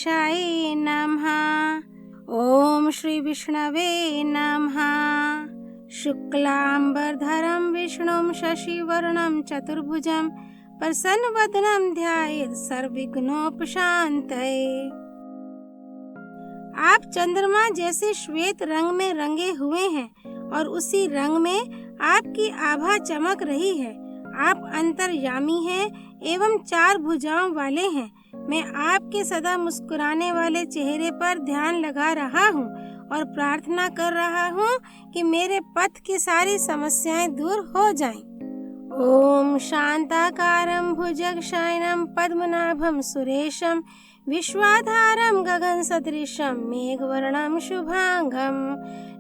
गणेशाय नमः। ओम श्री विष्णवे नमः। शुक्लांबरधरं विष्णुं शशिवर्णं चतुर्भुजं प्रसन्नवदनं ध्यायेत् सर्वविघ्नोपशान्तये। आप चंद्रमा जैसे श्वेत रंग में रंगे हुए हैं और उसी रंग में आपकी आभा चमक रही है। आप अंतर्यामी हैं एवं 4 भुजाओं वाले हैं। मैं आपके सदा मुस्कुराने वाले चेहरे पर ध्यान लगा रहा हूँ और प्रार्थना कर रहा हूँ कि मेरे पथ की सारी समस्याएं दूर हो जाएं। ओम शांताकारं भुजगशयनं पद्मनाभं सुरेशं विश्वाधारं गगन सदृशं मेघवर्णं शुभांगं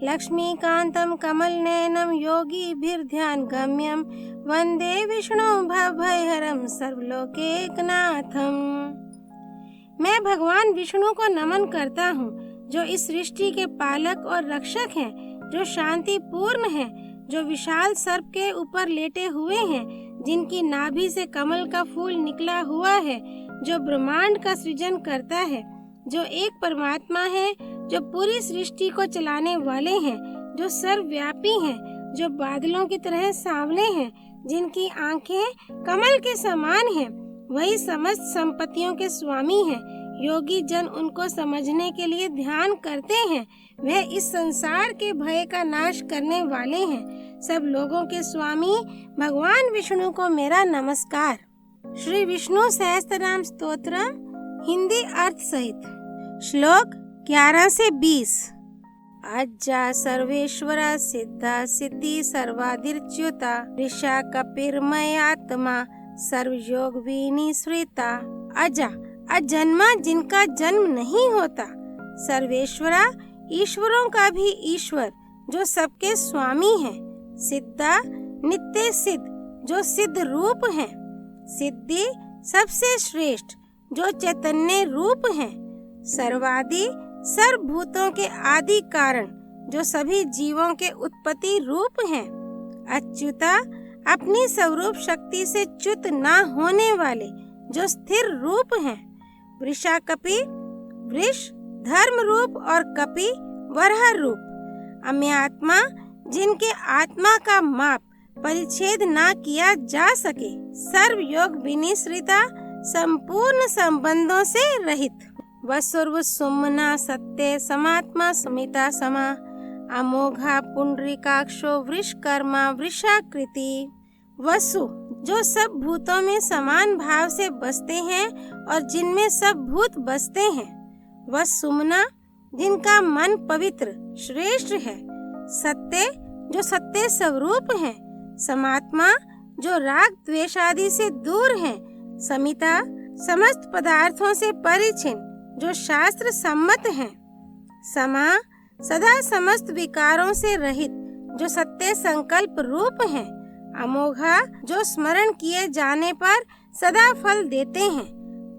लक्ष्मीकान्तं कमलनयनं योगिभिर्ध्यानगम्यं वन्दे विष्णु भवभयहरं सर्वलोकैकनाथं। मैं भगवान विष्णु को नमन करता हूँ जो इस सृष्टि के पालक और रक्षक हैं, जो शांति पूर्ण हैं, जो विशाल सर्प के ऊपर लेटे हुए हैं, जिनकी नाभि से कमल का फूल निकला हुआ है, जो ब्रह्मांड का सृजन करता है, जो एक परमात्मा है, जो पूरी सृष्टि को चलाने वाले हैं, जो सर्वव्यापी हैं, जो बादलों की तरह सांवले हैं, जिनकी आंखें कमल के समान हैं, वही समस्त संपत्तियों के स्वामी हैं। योगी जन उनको समझने के लिए ध्यान करते हैं। वह इस संसार के भय का नाश करने वाले हैं। सब लोगों के स्वामी भगवान विष्णु को मेरा नमस्कार। श्री विष्णु सहस्त्रनाम स्तोत्र हिंदी अर्थ सहित। श्लोक 11 से 20। अज्जा सर्वेश्वर सिद्धा सिद्धि सर्वाधिर्च्युता ऋषा कपिर्मयात्मा सर्वयोग विनिश्रिता। अजा अजन्मा जिनका जन्म नहीं होता, सर्वेश्वरा ईश्वरों का भी ईश्वर जो सबके स्वामी है, सिद्धा नित्य सिद्ध जो सिद्ध रूप है, सिद्धि सबसे श्रेष्ठ जो चैतन्य रूप है, सर्वादि सर्वभूतों के आदि कारण जो सभी जीवों के उत्पत्ति रूप हैं, अच्युता अपनी स्वरूप शक्ति से च्युत न होने वाले जो स्थिर रूप हैं, वृषाकपि वृष धर्म रूप और कपि वराह रूप, अम्यात्मा जिनके आत्मा का माप परिच्छेद न किया जा सके, सर्वयोग विनिश्रिता संपूर्ण संबंधों से रहित, वसुर्व सुमना सत्य समात्मा सुमिता समा, अमोघा पुंडरीकाक्षो वृषकर्मा वृषाकृति। वसु जो सब भूतों में समान भाव से बसते हैं और जिनमें सब भूत बसते हैं, वसुमना जिनका मन पवित्र श्रेष्ठ है, सत्य जो सत्य स्वरूप है, समात्मा जो राग द्वेष आदि से दूर है, समिता समस्त पदार्थों से परिचिन जो शास्त्र सम्मत हैं, समा सदा समस्त विकारों से रहित जो सत्य संकल्प रूप है, अमोघा जो स्मरण किए जाने पर सदा फल देते हैं,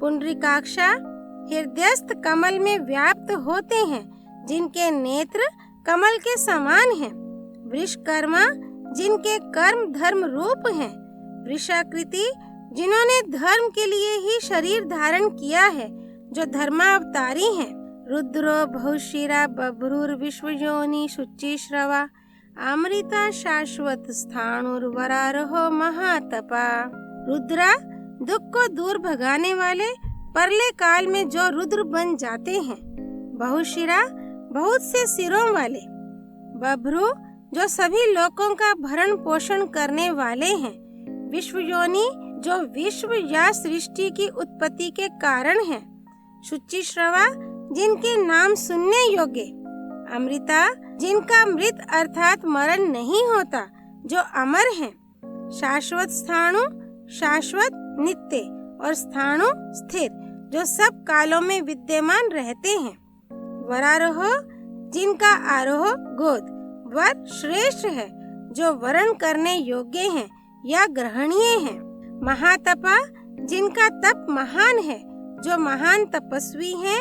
पुंडरीकाक्षा हृदयस्थ कमल में व्याप्त होते हैं, जिनके नेत्र कमल के समान हैं, वृषकर्मा जिनके कर्म धर्म रूप हैं, वृषाकृति जिन्होंने धर्म के लिए ही शरीर धारण किया है, जो धर्मावतारी हैं, रुद्रो बहुशिरा बभ्रुर विश्वयोनि शुचिश्रवा अमृता शाश्वत स्थाणुर्वरारोह महातपा। रुद्रा दुख को दूर भगाने वाले परले काल में जो रुद्र बन जाते हैं, बहुशिरा बहुत से सिरों वाले, बभ्रु जो सभी लोकों का भरण पोषण करने वाले हैं, विश्वयोनि जो विश्व या सृष्टि की उत्पत्ति के कारण हैं, शुचिश्रवा जिनके नाम सुनने योग्य, अमृता जिनका मृत अर्थात मरण नहीं होता जो अमर हैं, शाश्वत स्थाणु शाश्वत नित्य और स्थाणु स्थिर जो सब कालों में विद्यमान रहते हैं, वरारोह जिनका आरोह गोद वर श्रेष्ठ है जो वरण करने योग्य हैं या ग्रहणीय हैं, महातपा जिनका तप महान है जो महान तपस्वी हैं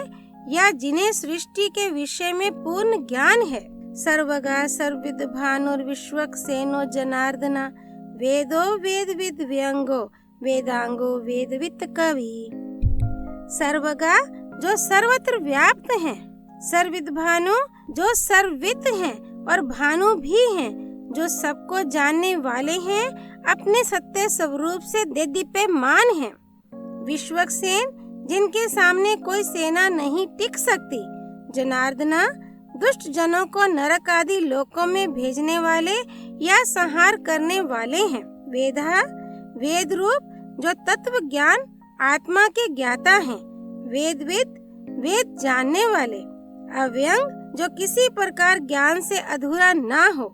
या जिन्हें सृष्टि के विषय में पूर्ण ज्ञान है, सर्वगा सर्वविद भानुर्विश्वक्सेनो जनार्दना वेदो वेदविद व्यंगो वेदांगो वेदवित कवि। सर्वगा जो सर्वत्र व्याप्त हैं, सर्विद भानु जो सर्ववित हैं और भानु भी हैं, जो सबको जानने वाले हैं, अपने सत्य स्वरूप से देदीप्यमान हैं। विश्वक्सेन जिनके सामने कोई सेना नहीं टिक सकती, जनार्दना दुष्ट जनों को नरक आदि लोकों में भेजने वाले या संहार करने वाले हैं। वेदा वेद रूप जो तत्व ज्ञान आत्मा के ज्ञाता हैं। वेदविद वेद जानने वाले। अव्यंग जो किसी प्रकार ज्ञान से अधूरा ना हो।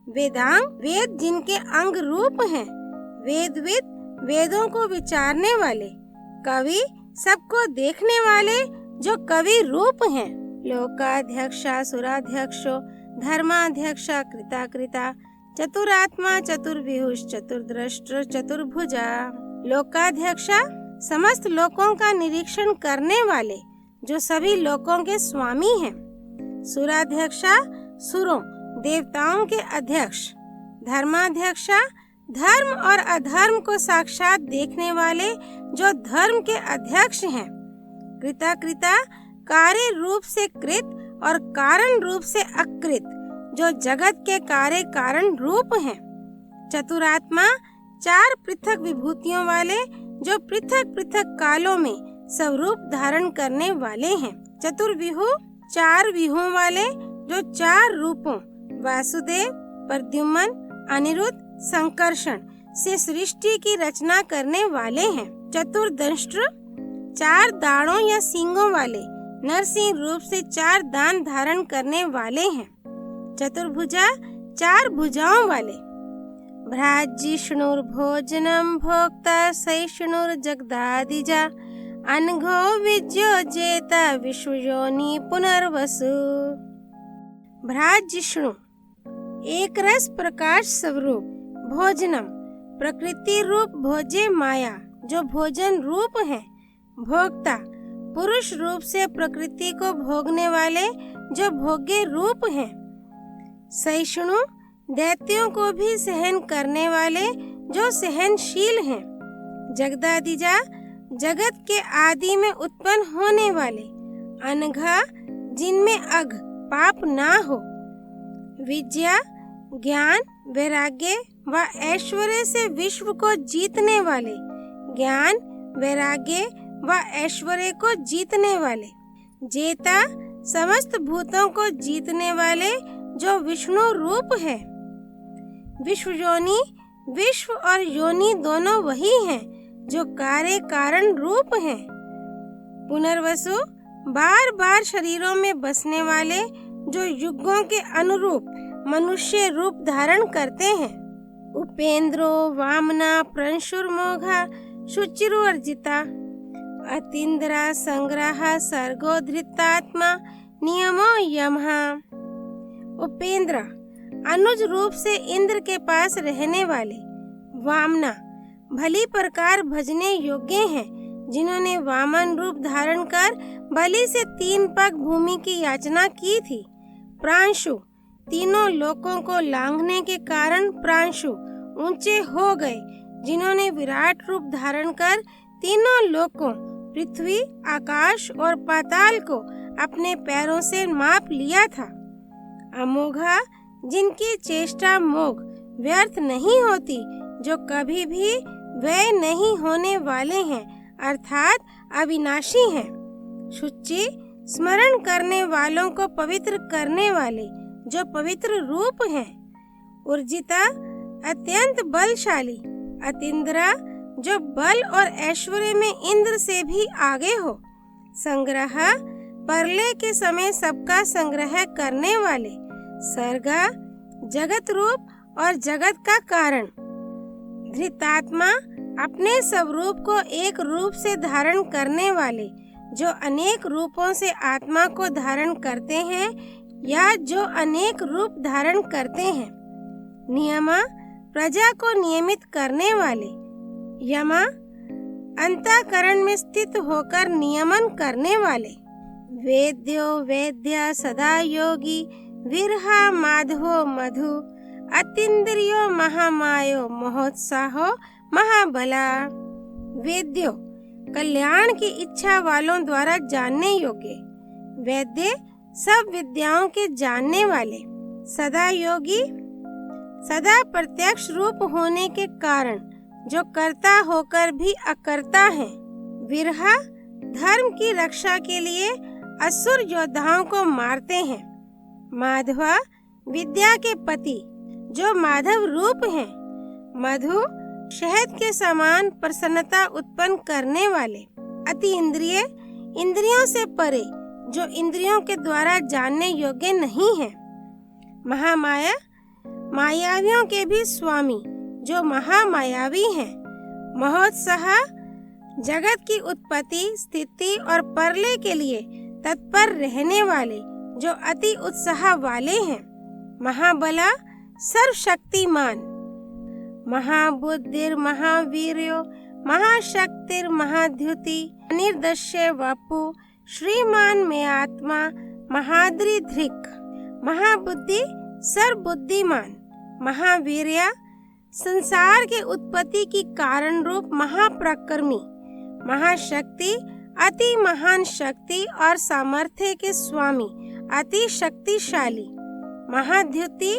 वेदांग वेद जिनके अंग रूप हैं। वेदविद वेदों को विचारने वाले। कवि सबको देखने वाले जो कवि रूप हैं। लोकाध्यक्षा सुराध्यक्षो धर्माध्यक्षा कृता कृता चतुरात्मा चतुर्विहुष चतुर्द्रष्टृ चतुर्भुजा। लोकाध्यक्षा समस्त लोकों का निरीक्षण करने वाले जो सभी लोकों के स्वामी हैं। सुराध्यक्षा सुरों देवताओं के अध्यक्ष। धर्माध्यक्षा धर्म और अधर्म को साक्षात देखने वाले जो धर्म के अध्यक्ष हैं। कृता कृता कार्य रूप से कृत और कारण रूप से अकृत जो जगत के कार्य कारण रूप हैं। चतुरात्मा चार पृथक विभूतियों वाले जो पृथक पृथक कालों में स्वरूप धारण करने वाले हैं। चतुर्विहु चार विहुओं वाले जो चार रूपों वासुदेव प्रद्युम्न अनिरुद्ध संकर्षण से सृष्टि की रचना करने वाले हैं। चतुर्दंष्ट्र चार दाढ़ों या सींगों वाले नरसिंह रूप से चार दान धारण करने वाले हैं। चतुर्भुजा चार भुजाओं वाले। भ्राजिष्णुर्भोजनम भोक्ता सहिष्णुर्जगदादिजा अनघो विज्यो जेता विश्वयोनि पुनर्वसु। भ्राजिष्णु एक रस प्रकाश स्वरूप। भोजनम प्रकृति रूप भोजे माया जो भोजन रूप है। भोक्ता पुरुष रूप से प्रकृति को भोगने वाले जो भोग्य रूप हैं। सहिष्णु दैत्यों को भी सहन करने वाले जो सहनशील हैं। जगदादिजा जगत के आदि में उत्पन्न होने वाले। अनघा जिनमें अघ पाप ना हो। विद्या ज्ञान वैराग्य व ऐश्वर्य से विश्व को जीतने वाले। ज्ञान वैराग्य व ऐश्वर्य को जीतने वाले। जेता समस्त भूतों को जीतने वाले जो विष्णु रूप है। विश्व योनि विश्व और योनि दोनों वही हैं जो कार्य कारण रूप हैं। पुनर्वसु बार बार शरीरों में बसने वाले जो युगों के अनुरूप मनुष्य रूप धारण करते हैं। उपेंद्रो वामना प्रंशुर्मोघा शुचिर्वर्जिता अतीन्द्रा संग्रह सर्गो धृतात्मा नियमो यमः। उपेंद्र अनुज रूप से इंद्र के पास रहने वाले। वामना भली प्रकार भजने योग्य हैं जिन्होंने वामन रूप धारण कर बलि से 3 पग भूमि की याचना की थी। प्रांशु तीनों लोकों को लांघने के कारण प्रांशु ऊंचे हो गए जिन्होंने विराट रूप धारण कर तीनों लोकों पृथ्वी आकाश और पाताल को अपने पैरों से माप लिया था। अमोघा जिनकी चेष्टा मोघ व्यर्थ नहीं होती जो कभी भी व्यय नहीं होने वाले हैं अर्थात अविनाशी हैं। शुचि स्मरण करने वालों को पवित्र करने वाले जो पवित्र रूप हैं। उर्जिता अत्यंत बलशाली। अतीन्द्रा जो बल और ऐश्वर्य में इंद्र से भी आगे हो। संग्रह परलय के समय सबका संग्रह करने वाले। सर्गा जगत रूप और जगत का कारण। धृतात्मा अपने स्वरूप को एक रूप से धारण करने वाले जो अनेक रूपों से आत्मा को धारण करते हैं या जो अनेक रूप धारण करते हैं। नियमा प्रजा को नियमित करने वाले। यमा अंतःकरण में स्थित होकर नियमन करने वाले। वेद्यो वेद्या सदा योगी विरहा माधवो मधु अतीन्द्रियो महामायो महोत्साहो महाबला। वेद्यो कल्याण की इच्छा वालों द्वारा जानने योग्य, वैद्य सब विद्याओं के जानने वाले, सदा योगी, सदा प्रत्यक्ष रूप होने के कारण जो कर्ता होकर भी अकर्ता है, वीरहा धर्म की रक्षा के लिए असुर योद्धाओं को मारते हैं, माधवा विद्या के पति जो माधव रूप हैं, मधु शहद के समान प्रसन्नता उत्पन्न करने वाले, अति इंद्रिय इंद्रियों से परे जो इंद्रियों के द्वारा जानने योग्य नहीं है, महामाया मायावियों के भी स्वामी जो महामायावी हैं, महोत्साह जगत की उत्पत्ति स्थिति और प्रलय के लिए तत्पर रहने वाले जो अति उत्साह वाले हैं, महाबला सर्वशक्तिमान, महाबुद्धिर महावीर्यो महाशक्तिर महाद्युति निर्दश्य वपु श्रीमान में आत्मा महाद्रि धृक, महाबुद्धि सर्वबुद्धिमान, महावीर्या संसार के उत्पत्ति की कारण रूप महाप्रक्रमी, महाशक्ति अति महान शक्ति और सामर्थ्य के स्वामी अति शक्तिशाली, महाद्युति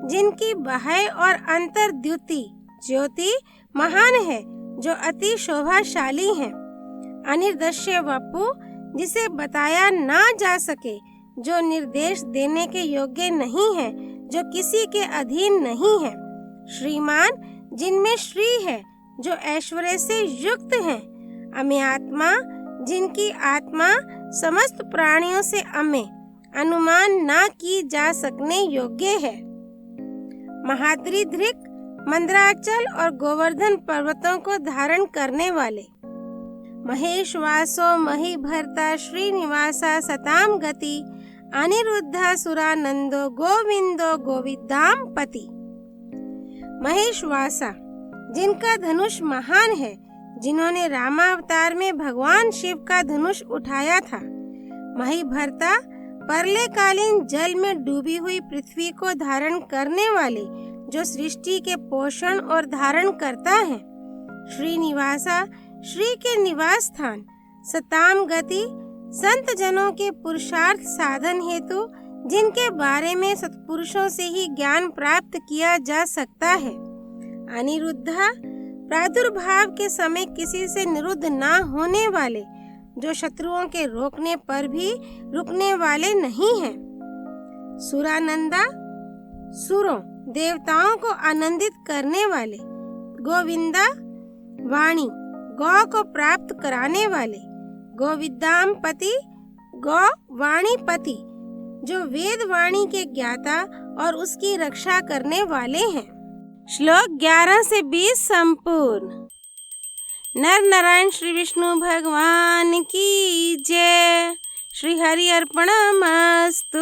जिनकी बाह्य और अंतर्द्युति ज्योति महान है जो अति शोभाशाली है, अनिर्देश्य वपु जिसे बताया ना जा सके, जो निर्देश देने के योग्य नहीं है, जो किसी के अधीन नहीं है, श्रीमान जिनमें श्री है जो ऐश्वर्य से युक्त है, अमे आत्मा जिनकी आत्मा समस्त प्राणियों से अमे अनुमान ना की जा सकने योग्य है, महाद्रि धृक मंदराचल और गोवर्धन पर्वतों को धारण करने वाले, महेशवासो महीभर्ता श्रीनिवासा सताम गति अनिरुद्धा सुरानंदो गोविंदो गोविदाम पति, महेशवासा जिनका धनुष महान है, जिन्होंने रामावतार में भगवान शिव का धनुष उठाया था, महीभर्ता प्रलयकालीन जल में डूबी हुई पृथ्वी को धारण करने वाले जो सृष्टि के पोषण और धारण करता है, श्रीनिवासा श्री के निवास स्थान, सताम गति संत जनों के पुरुषार्थ साधन हेतु जिनके बारे में सत्पुरुषों से ही ज्ञान प्राप्त किया जा सकता है, अनिरुद्धा प्रादुर्भाव के समय किसी से निरुद्ध ना होने वाले जो शत्रुओं के रोकने पर भी रुकने वाले नहीं हैं, सुरानंदा सुरों देवताओं को आनंदित करने वाले, गोविंदा वाणी गौ को प्राप्त कराने वाले, गोविदाम पति गौ वाणी पति जो वेद वाणी के ज्ञाता और उसकी रक्षा करने वाले हैं। श्लोक 11 से 20 संपूर्ण। नर नारायण श्री विष्णु भगवान की जय। श्री हरि अर्पणमस्तु।